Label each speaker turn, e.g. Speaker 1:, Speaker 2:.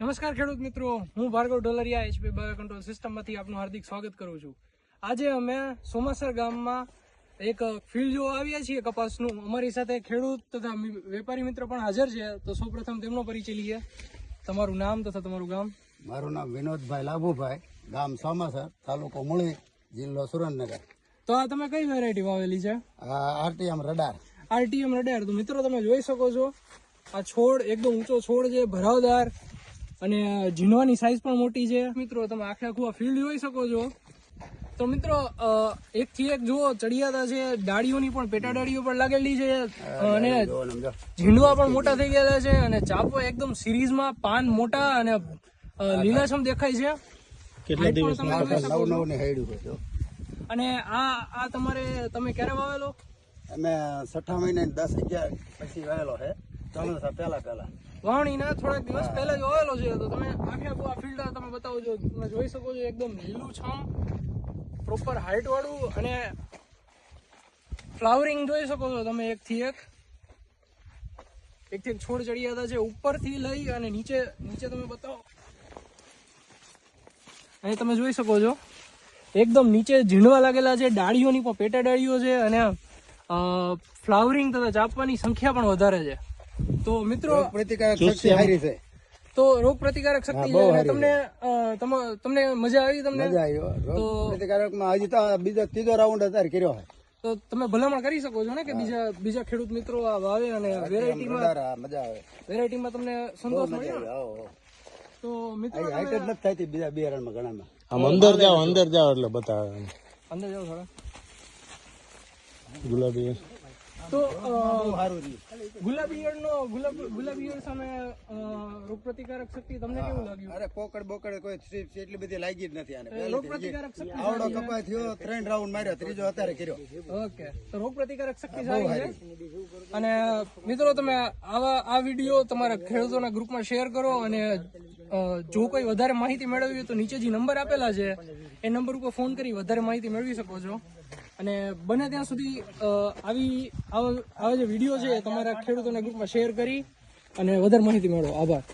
Speaker 1: નમસ્કાર ખેડૂત મિત્રો, હું Bhargav Dholariya HP bio control સિસ્ટમમાંથી આપનું હાર્દિક સ્વાગત કરું છું। આજે અમે સોમાસર ગામમાં એક ફિલ્ડ જોવા આવ્યા છીએ કપાસનું। અમારી સાથે ખેડૂત તથા વેપારી મિત્ર પણ હાજર છે। તો સૌપ્રથમ તેમનો પરિચય લઈએ। તમારું નામ તથા તમારું ગામ?
Speaker 2: મારું નામ વિનોદભાઈ લાભુભાઈ, ગામ સોમાસર, તાલુકો મૂળી, જિલ્લો સુરેન્દ્રનગર।
Speaker 1: તો આ તમે કઈ વેરાયટી વાવેલી છે?
Speaker 2: RTM radar.
Speaker 1: RTM radar. તો મિત્રો તમે જોઈ શકો છો આ છોડ એકદમ ઊંચો છોડ છે, ભરાવદાર અને ઝીંડવાની સાઈઝ પણ મોટી છે। મિત્રો તમે આખે આખું આ ફિલ્ડ જોઈ શકો છો। તો મિત્રો એકથી એક જુઓ ચડિયાતા છે, ડાળીઓની પણ પેટા ડાળીઓ પણ લાગેલી છે અને ઝીંડવા પણ મોટા થઈ ગયેલા છે અને ચાપો એકદમ સિરીઝમાં પાન મોટા અને લીલાછમ દેખાય છે। અને આ તમે ક્યારે વાવેલો?
Speaker 2: અમે 6 મહિને 10-11 પછી વાવેલો છે, ચોમાસા પહેલા
Speaker 1: વાવણીના થોડાક દિવસ પહેલા જ વાવેલો છે। તો તમે આખે આખું આ ફિલ્ડ તમે બતાવો છો, તમે જોઈ શકો છો એકદમ લીલું છમ, પ્રોપર હાઇટ વાળું અને ફ્લાવરિંગ જોઈ શકો છો તમે। એકથી એક છોડ ચડિયાતા છે, ઉપરથી લઈ અને નીચે તમે બતાવો। અહીં તમે જોઈ શકો છો એકદમ નીચે ઝીંડવા લાગેલા છે, ડાળીઓની પણ પેટા ડાળીઓ છે અને ફ્લાવરિંગ તથા ચાપવાની સંખ્યા પણ વધારે છે। તો મિત્રો
Speaker 2: પ્રતિકારક શક્તિ સારી છે,
Speaker 1: તો રોગ પ્રતિકારક શક્તિ તમને મજા આવી? તમને
Speaker 2: મજા આવી? રોગ પ્રતિકારકમાં હજી તો બીજો ત્રીજો રાઉન્ડ અત્યારે કર્યો છે।
Speaker 1: તો તમે ભલામણ કરી શકો છો ને કે બીજા ખેડૂત મિત્રો આ વાવે અને વેરાયટીમાં તમને સંતોષ મળ્યો? તો મિત્રો
Speaker 2: હાઈટ જ નથી થતી બીજા બિયારણમાં ઘણામાં।
Speaker 3: અંદર જાઓ એટલે બતાવે।
Speaker 1: અંદર જાઓ થોડા
Speaker 3: ગુલાબી
Speaker 1: તો ગુલાબી ઈયળ સામે રોગ પ્રતિકારક શક્તિ તમને કેવું લાગ્યું?
Speaker 2: અરે પોકડ કોઈ સ્ટ્રીપ એટલી બધી લાગી જ નથી આને।
Speaker 1: રોગ પ્રતિકારક શક્તિ
Speaker 2: આવડો કપાસ થયો, 3 રાઉન્ડ માર્યો, ત્રીજો અત્યારે કર્યો।
Speaker 1: ઓકે, તો રોગ પ્રતિકારક શક્તિ સારી છે। અને મિત્રો તમે આ વિડીયો તમારા ખેડૂતોના ગ્રુપમાં શેર કરો અને જો કોઈ વધારે માહિતી મેળવવી હોય તો નીચે જે નંબર આપેલા છે એ નંબર ઉપર ફોન કરી વધારે માહિતી મેળવી શકો છો। અને બને ત્યાં સુધી આવા જે વિડીયો છે તમારા ખેડૂતોના ગ્રુપમાં શેર કરી અને વધારે માહિતી મેળવો। આભાર।